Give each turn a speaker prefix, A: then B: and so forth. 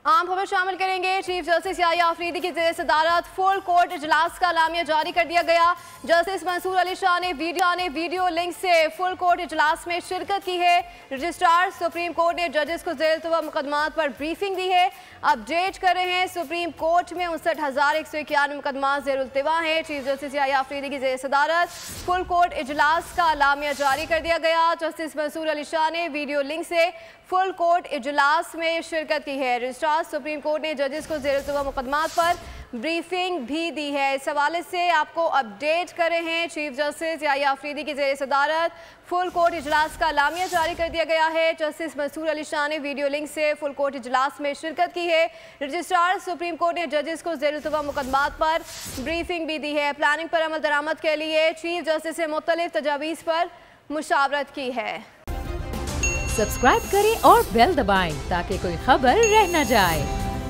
A: आम खबर शामिल करेंगे। चीफ जस्टिस याहिया अफरीदी की ज़ेर सदारत फुल कोर्ट इजलास का लामिया जारी कर दिया गया। जस्टिस मंसूर अली शाह ने वीडियो लिंक से फुल कोर्ट इजलास में शिरकत की है। रजिस्ट्रार सुप्रीम कोर्ट ने जजेस को ज़ेर मुकदमात पर ब्रीफिंग दी है। अपडेट कर रहे हैं, सुप्रीम कोर्ट में 59,191 मुकदमात ज़ेर-उल-तिवा हैं। चीफ जस्टिस याहिया अफरीदी की ज़ेर सदारत फुल कोर्ट इजलास का लामिया जारी कर दिया गया। जस्टिस मंसूर अली शाह ने वीडियो लिंक से फुल कोर्ट इजलास में शिरकत की है। रजिस्ट्रार सुप्रीम कोर्ट ने जजेस को ज़ेर-उल-तिवा मुकदमात पर ब्रीफिंग भी दी है। इस हवाले से आपको अपडेट कर रहे हैं, चीफ जस्टिस याहिया अफरीदी की ज़ेर सदारत फुल कोर्ट इजलास का लामिया जारी कर दिया गया है। जस्टिस मंसूर अली शाह ने वीडियो लिंक से फुल कोर्ट इजलास में शिरकत की है। रजिस्ट्रार सुप्रीम कोर्ट ने जजेस को ज़ेर-उल-तिवा मुकदमात पर ब्रीफिंग भी दी है। प्लानिंग पर अमल दरामद के लिए चीफ जस्टिस से मुख्तलिफ तजावीज़ पर मुशावरत की है।
B: सब्सक्राइब करें और बेल दबाएं ताकि कोई खबर रह न जाए।